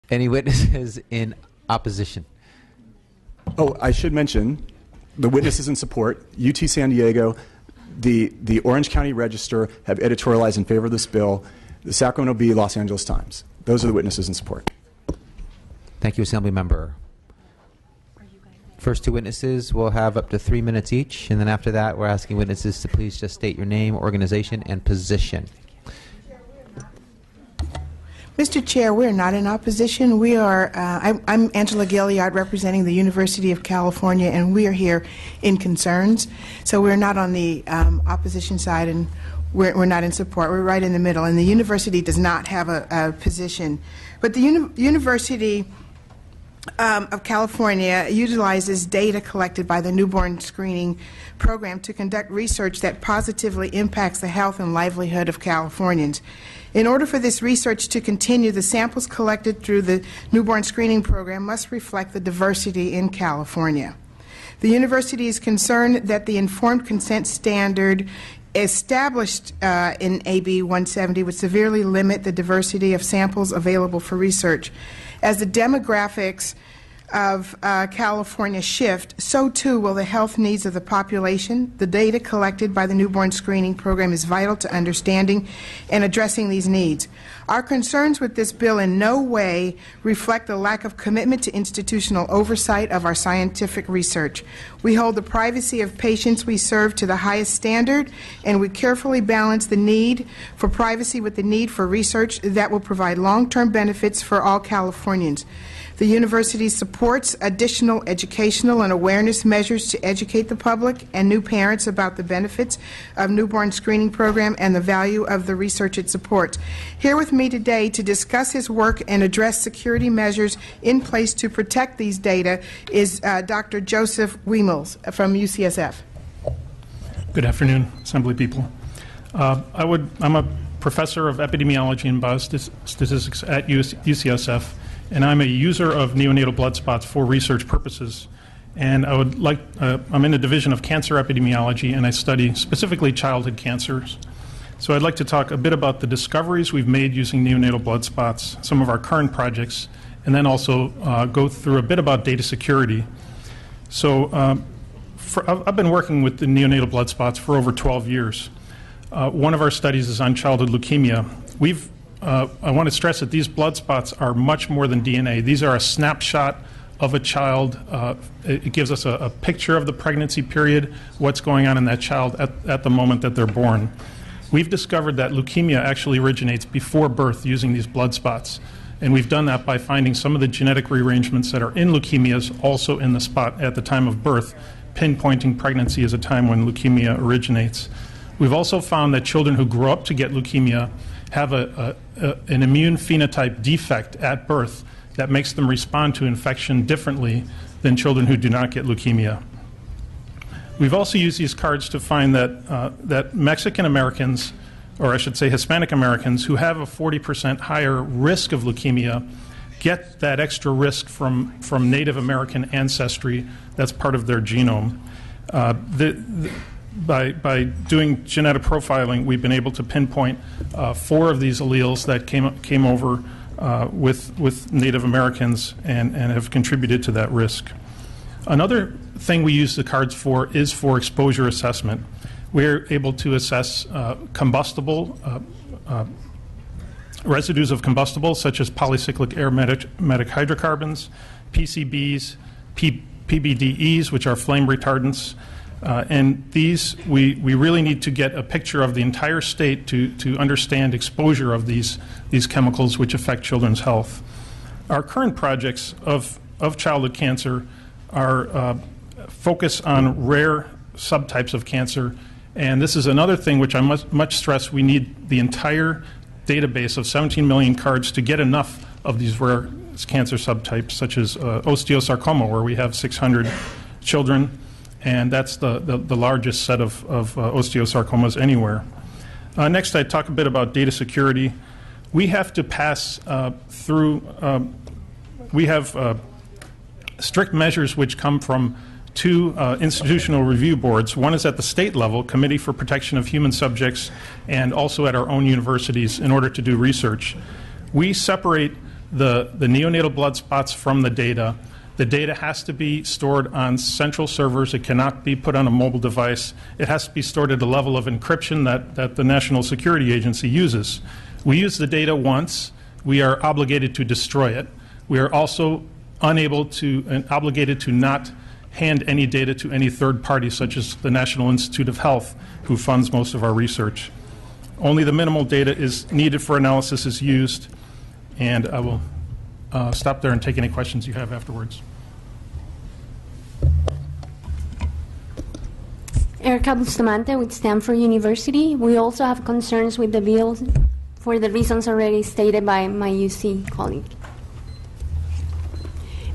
Any witnesses in opposition? Oh, I should mention the witnesses in support, UT San Diego, the Orange County Register have editorialized in favor of this bill, the Sacramento Bee, Los Angeles Times. Those are the witnesses in support. Thank you, Assembly Member. First two witnesses will have up to 3 minutes each, and then after that, we're asking witnesses to please just state your name, organization, and position. Mr. Chair, we're not in opposition. We are, I'm Angela Gilliard representing the University of California, and we are here in concerns. So we're not on the opposition side, and we're not in support. We're right in the middle, and the university does not have a position. But the University of California utilizes data collected by the newborn screening program to conduct research that positively impacts the health and livelihood of Californians. In order for this research to continue, the samples collected through the newborn screening program must reflect the diversity in California. The university is concerned that the informed consent standard established in AB 170 would severely limit the diversity of samples available for research. As the demographics of California shift, so too will the health needs of the population. The data collected by the newborn screening program is vital to understanding and addressing these needs. Our concerns with this bill in no way reflect the lack of commitment to institutional oversight of our scientific research. We hold the privacy of patients we serve to the highest standard, and we carefully balance the need for privacy with the need for research that will provide long-term benefits for all Californians. The university supports additional educational and awareness measures to educate the public and new parents about the benefits of newborn screening program and the value of the research it supports. Here with me today to discuss his work and address security measures in place to protect these data is Dr. Joseph Wiemels from UCSF. Good afternoon, Assembly people. I'm a professor of epidemiology and biostatistics at UCSF. And I'm a user of neonatal blood spots for research purposes. And I would like, I'm in the division of cancer epidemiology, and I study specifically childhood cancers. So I'd like to talk a bit about the discoveries we've made using neonatal blood spots, some of our current projects, and then also go through a bit about data security. So I've been working with the neonatal blood spots for over 12 years. One of our studies is on childhood leukemia. I want to stress that these blood spots are much more than DNA. These are a snapshot of a child. It gives us a picture of the pregnancy period, what's going on in that child at the moment that they're born. We've discovered that leukemia actually originates before birth using these blood spots. And we've done that by finding some of the genetic rearrangements that are in leukemias also in the spot at the time of birth, pinpointing pregnancy as a time when leukemia originates. We've also found that children who grow up to get leukemia have an immune phenotype defect at birth that makes them respond to infection differently than children who do not get leukemia. We've also used these cards to find that Mexican Americans, or I should say Hispanic Americans, who have a 40% higher risk of leukemia get that extra risk from Native American ancestry that's part of their genome. By doing genetic profiling, we've been able to pinpoint 4 of these alleles that came over with Native Americans and have contributed to that risk. Another thing we use the cards for is for exposure assessment. We're able to assess residues of combustibles such as polycyclic aromatic hydrocarbons, PCBs, PBDEs, which are flame retardants. And these, we really need to get a picture of the entire state to understand exposure of these chemicals which affect children's health. Our current projects of childhood cancer are focus on rare subtypes of cancer, and this is another thing which I much stress. We need the entire database of 17 million cards to get enough of these rare cancer subtypes, such as osteosarcoma, where we have 600 children. And that's the largest set of osteosarcomas anywhere. Next, I talk a bit about data security. We have to pass through, we have strict measures which come from 2 institutional review boards. One is at the state level, Committee for Protection of Human Subjects, and also at our own universities in order to do research. We separate the neonatal blood spots from the data. The data has to be stored on central servers. It cannot be put on a mobile device. It has to be stored at a level of encryption that the National Security Agency uses. We use the data once. We are obligated to destroy it. We are also unable to and obligated to not hand any data to any third party, such as the National Institute of Health, who funds most of our research. Only the minimal data is needed for analysis is used, and I will stop there and take any questions you have afterwards. Erica Bustamante with Stanford University. We also have concerns with the bill for the reasons already stated by my UC colleague.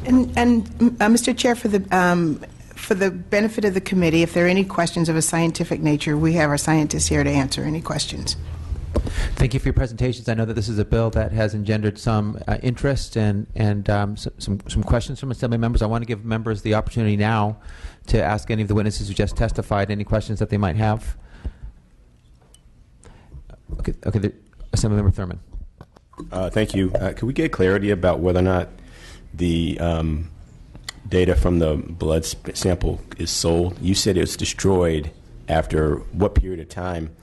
And Mr. Chair, for the benefit of the committee, if there are any questions of a scientific nature, we have our scientists here to answer any questions. Thank you for your presentations. I know that this is a bill that has engendered some interest and some questions from Assembly members. I want to give members the opportunity now to ask any of the witnesses who just testified any questions that they might have. Okay, Assemblymember Thurman. Thank you. Could we get clarity about whether or not the data from the blood sample is sold? You said it was destroyed after what period of time?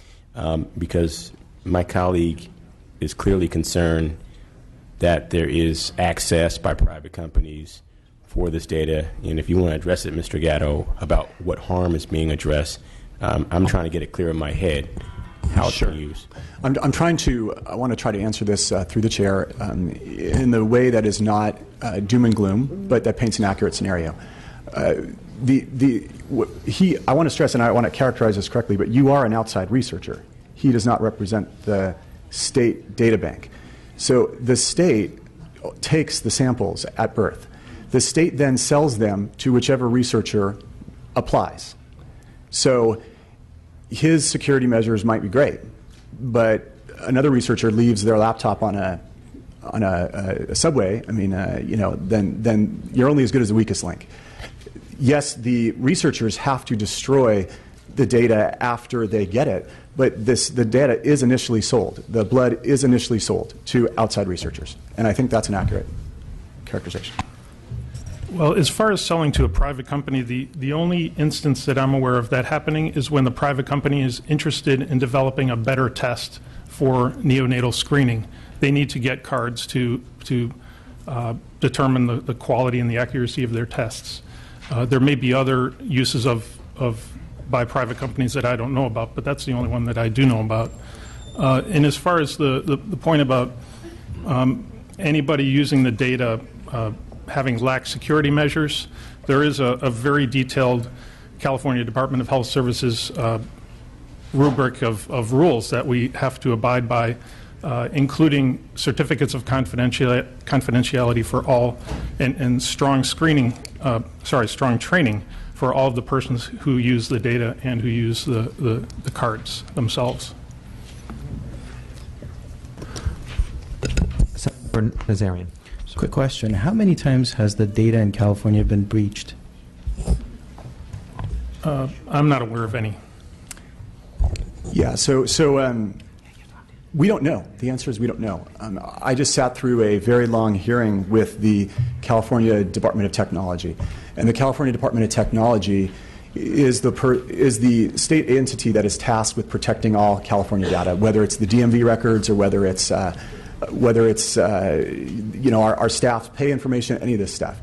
Because my colleague is clearly concerned that there is access by private companies for this data. And if you want to address it, Mr. Gatto, about what harm is being addressed, I'm trying to get it clear in my head how it's being used. I want to try to answer this through the chair in the way that is not doom and gloom, but that paints an accurate scenario. I want to stress, and I want to characterize this correctly, but you are an outside researcher. He does not represent the state data bank. So the state takes the samples at birth. The state then sells them to whichever researcher applies. So his security measures might be great, but another researcher leaves their laptop on a subway. I mean, then you're only as good as the weakest link. Yes, the researchers have to destroy the data after they get it, but the data is initially sold. The blood is initially sold to outside researchers, and I think that's an accurate characterization. Well, as far as selling to a private company, the only instance that I'm aware of that happening is when the private company is interested in developing a better test for neonatal screening. They need to get cards to determine the quality and the accuracy of their tests. There may be other uses by private companies that I don't know about, but that's the only one that I do know about. And as far as the point about anybody using the data having lax security measures, there is a very detailed California Department of Health Services rubric of rules that we have to abide by, including certificates of confidentiality for all and strong strong training for all of the persons who use the data and who use the cards themselves. Senator Nazarian. Quick question. How many times has the data in California been breached? I'm not aware of any. Yeah, so we don't know. The answer is we don't know. I just sat through a very long hearing with the California Department of Technology. And the California Department of Technology is the state entity that is tasked with protecting all California data, whether it's the DMV records or whether it's our staff's pay information, any of this stuff.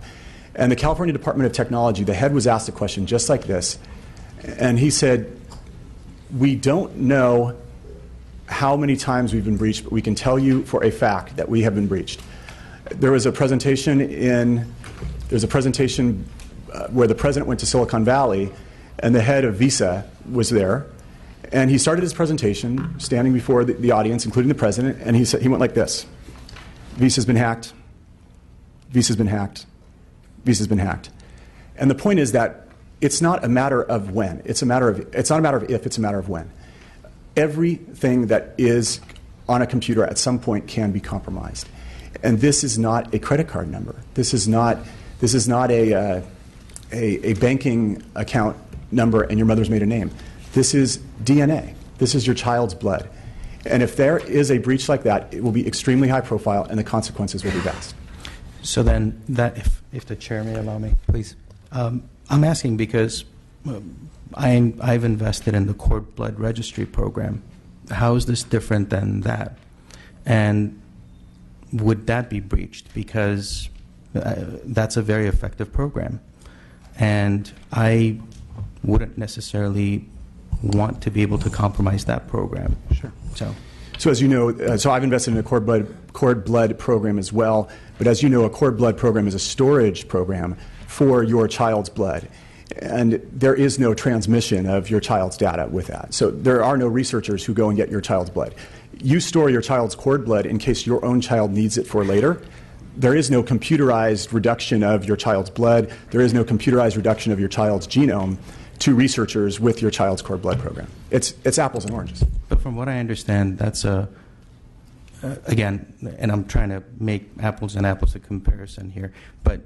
And the California Department of Technology, the head was asked a question just like this, and he said, "We don't know how many times we've been breached, but we can tell you for a fact that we have been breached." There was a presentation where the president went to Silicon Valley, and the head of Visa was there. And he started his presentation standing before the audience, including the president, and he went like this: Visa's been hacked, Visa's been hacked, Visa's been hacked. And the point is that it's not a matter of when. It's not a matter of if, it's a matter of when. Everything that is on a computer at some point can be compromised. And this is not a credit card number. This is not a banking account number and your mother's maiden name. This is DNA. This is your child's blood. And if there is a breach like that, it will be extremely high profile and the consequences will be vast. So then, that if the chair may allow me, Please. I'm asking because I've invested in the cord blood registry program. How is this different than that? And would that be breached? Because that's a very effective program. And I wouldn't necessarily want to be able to compromise that program. Sure. So as you know, so I've invested in a cord blood program as well. But as you know, a cord blood program is a storage program for your child's blood. And there is no transmission of your child's data with that. So there are no researchers who go and get your child's blood. You store your child's cord blood in case your own child needs it for later. There is no computerized reduction of your child's blood. There is no computerized reduction of your child's genome to researchers with your child's cord blood program. It's apples and oranges. But from what I understand, that's again, and I'm trying to make apples and apples a comparison here, but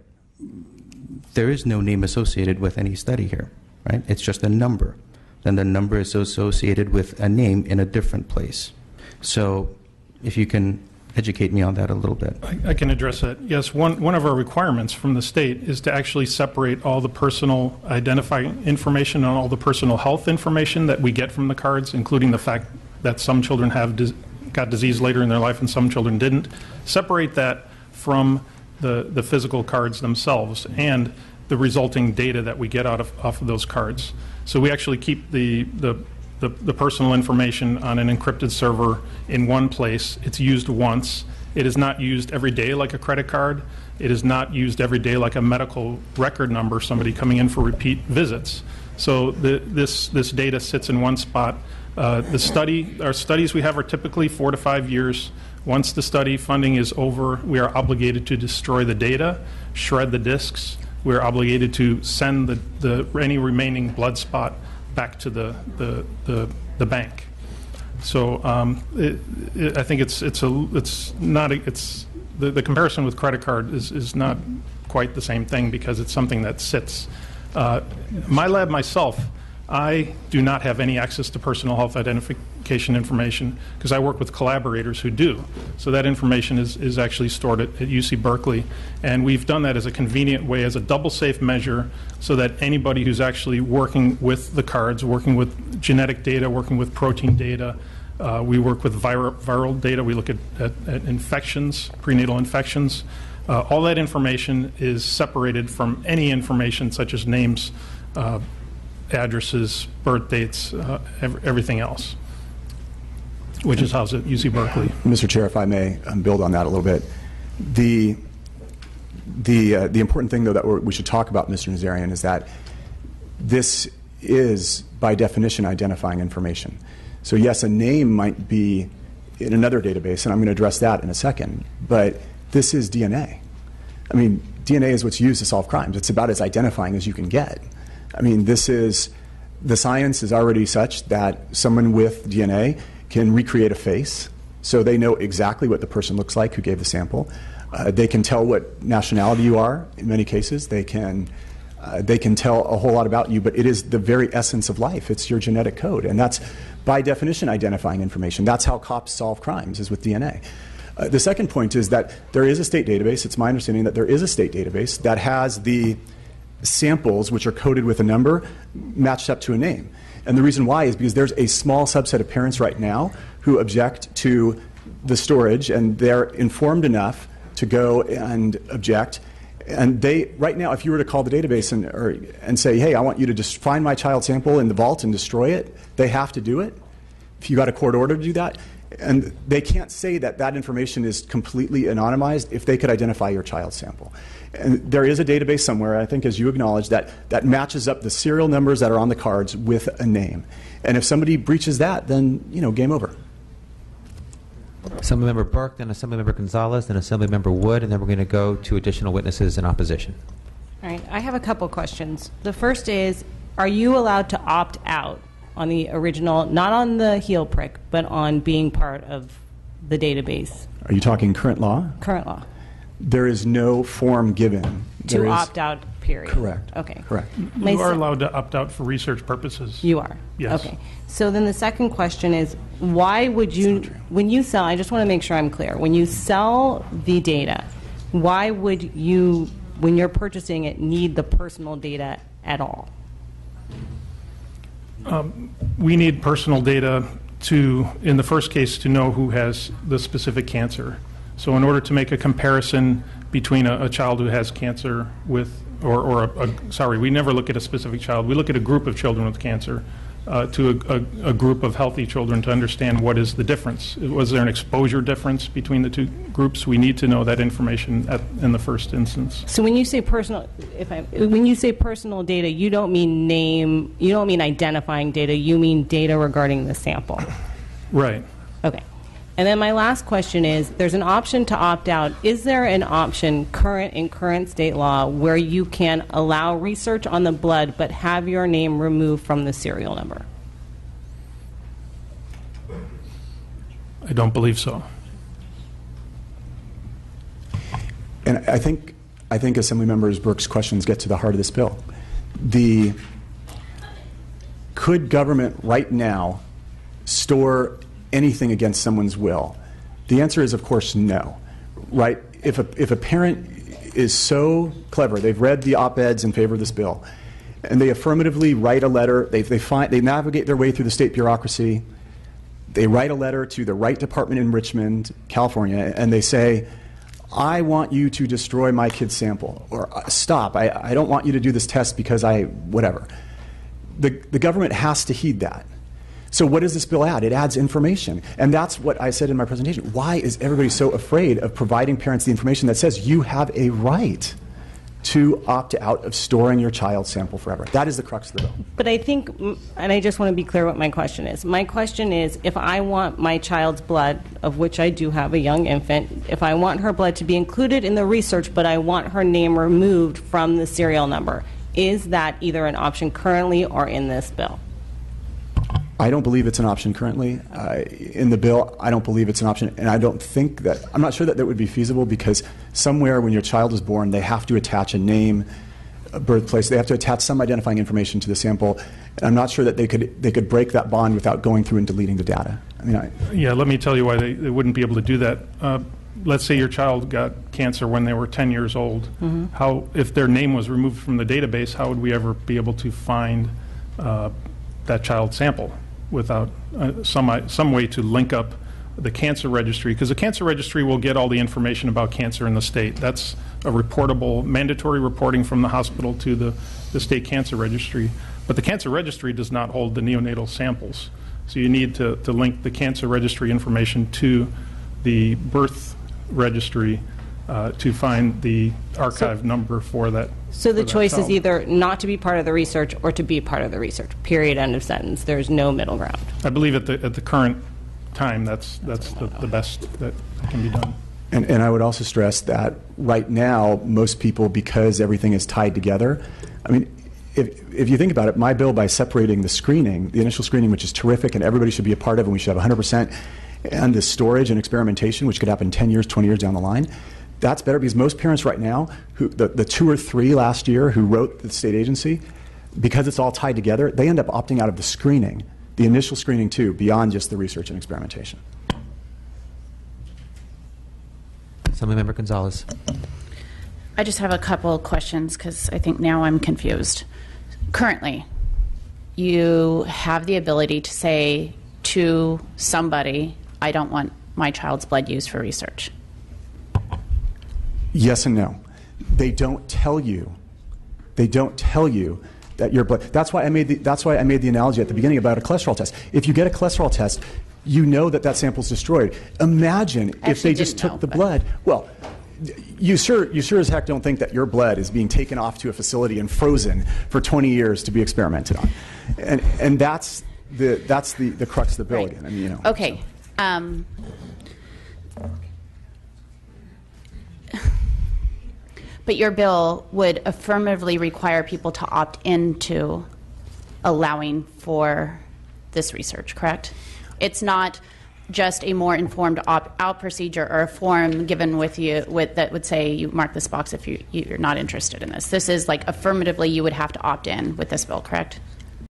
there is no name associated with any study here, right? It's just a number. Then the number is associated with a name in a different place. So if you can educate me on that a little bit. I can address that. Yes, one of our requirements from the state is to actually separate all the personal identifying information and all the personal health information that we get from the cards, including the fact that some children got disease later in their life and some children didn't. Separate that from the physical cards themselves and the resulting data that we get off of those cards. So we actually keep the personal information on an encrypted server in one place. It's used once. It is not used every day like a credit card. It is not used every day like a medical record number, somebody coming in for repeat visits. So this data sits in one spot. Our studies we have are typically 4 to 5 years. Once the study funding is over, we are obligated to destroy the data, shred the disks. We are obligated to send any remaining blood spot back to the bank. So I think the comparison with credit card is not quite the same thing because it's something that sits. My lab myself, I do not have any access to personal health identification information because I work with collaborators who do. So that information is actually stored at UC Berkeley. And we've done that as a convenient way, as a double safe measure, so that anybody who's actually working with the cards, working with genetic data, working with protein data, we work with viral data, we look at infections, prenatal infections. All that information is separated from any information such as names, addresses, birth dates, everything else, which is housed at UC Berkeley. Mr. Chair, if I may build on that a little bit. The important thing, though, that we should talk about, Mr. Nazarian, is that this is, by definition, identifying information. So, yes, a name might be in another database, and I'm going to address that in a second, but this is DNA. I mean, DNA is what's used to solve crimes. It's about as identifying as you can get. I mean, the science is already such that someone with DNA can recreate a face, so they know exactly what the person looks like who gave the sample. They can tell what nationality you are in many cases. They can tell a whole lot about you, but it is the very essence of life. It's your genetic code, and that's, by definition, identifying information. That's how cops solve crimes, is with DNA. The second point is that there is a state database. It's my understanding that there is a state database that has the samples, which are coded with a number, matched up to a name. And the reason why is because there's a small subset of parents right now who object to the storage, and they're informed enough to go and object. And they, right now, if you were to call the database and say, hey, I want you to just find my child sample in the vault and destroy it, they have to do it. If you got a court order to do that, and they can't say that that information is completely anonymized if they could identify your child's sample. And there is a database somewhere, I think, as you acknowledge, that matches up the serial numbers that are on the cards with a name. And if somebody breaches that, then, game over. Assemblymember Burke, then Assemblymember Gonzalez, then Assemblymember Wood, and then we're going to go to additional witnesses in opposition. All right, I have a couple questions. The first is, are you allowed to opt out on the original, not on the heel prick, but on being part of the database? Are you talking current law? Current law. There is no form given There is- opt out, period. Correct. Okay. Correct. You are allowed to opt out for research purposes. You are? Yes. Okay. So then the second question is, why would you, when you sell, I just want to make sure I'm clear, when you sell the data, why would you, when you're purchasing it, need the personal data at all? We need personal data to, in the first case, to know who has the specific cancer. So in order to make a comparison between a child who has cancer with, sorry, we never look at a specific child. We look at a group of children with cancer to a group of healthy children to understand what is the difference. Was there an exposure difference between the two groups? We need to know that information in the first instance. So when you say personal, when you say personal data, you don't mean name, you don't mean identifying data, you mean data regarding the sample. Right. Okay. And then my last question is, there's an option to opt out. Is there an option in current state law where you can allow research on the blood but have your name removed from the serial number? I don't believe so. And I think Assemblymember Brooks' questions get to the heart of this bill. Could government right now store anything against someone's will? The answer is, of course, no. Right? If a parent is so clever, they've read the op-eds in favor of this bill, and they affirmatively write a letter, they navigate their way through the state bureaucracy, they write a letter to the right department in Richmond, California, and they say, I want you to destroy my kid's sample, or stop, I don't want you to do this test because whatever. The government has to heed that. So what does this bill add? It adds information. And that's what I said in my presentation. Why is everybody so afraid of providing parents the information that says you have a right to opt out of storing your child's sample forever? That is the crux of the bill. But I think, and I just want to be clear what my question is. My question is, if I want my child's blood, of which I do have a young infant, if I want her blood to be included in the research, but I want her name removed from the serial number, is that either an option currently or in this bill? I don't believe it's an option currently. In the bill, I don't believe it's an option, and I'm not sure that would be feasible, because somewhere when your child is born, they have to attach a name, a birthplace, they have to attach some identifying information to the sample, and I'm not sure that they could break that bond without going through and deleting the data. Yeah, let me tell you why they wouldn't be able to do that. Let's say your child got cancer when they were 10 years old. Mm-hmm. If their name was removed from the database, how would we ever be able to find that child's sample without some way to link up the cancer registry? Because the cancer registry will get all the information about cancer in the state. That's a reportable, mandatory reporting from the hospital to the state cancer registry. But the cancer registry does not hold the neonatal samples. So you need to link the cancer registry information to the birth registry to find the archive number for that. So the choice child is either not to be part of the research or to be part of the research, period, end of sentence. There's no middle ground. I believe at the current time that's the best that can be done. And I would also stress that right now, most people, because everything is tied together, I mean, if you think about it, my bill, by separating the screening, the initial screening, which is terrific and everybody should be a part of and we should have 100%, and the storage and experimentation, which could happen 10 years, 20 years down the line, that's better, because most parents right now, the 2 or 3 last year who wrote the state agency, because it's all tied together, they end up opting out of the screening, the initial screening too, beyond just the research and experimentation. Assemblymember Gonzalez. I just have a couple questions, because I think now I'm confused. Currently, you have the ability to say to somebody, I don't want my child's blood used for research. Yes and no. They don't tell you. They don't tell you that your blood. That's why I made the analogy at the beginning about a cholesterol test. If you get a cholesterol test, you know that sample's destroyed. Imagine if they just took the blood. Well, you sure as heck don't think that your blood is being taken off to a facility and frozen for 20 years to be experimented on, and that's the crux of the bill again. I mean, Okay. So. But your bill would affirmatively require people to opt into allowing for this research, correct? It's not just a more informed opt-out procedure or a form given with you that would say you mark this box if you're not interested in this. This is like affirmatively you would have to opt in with this bill, correct?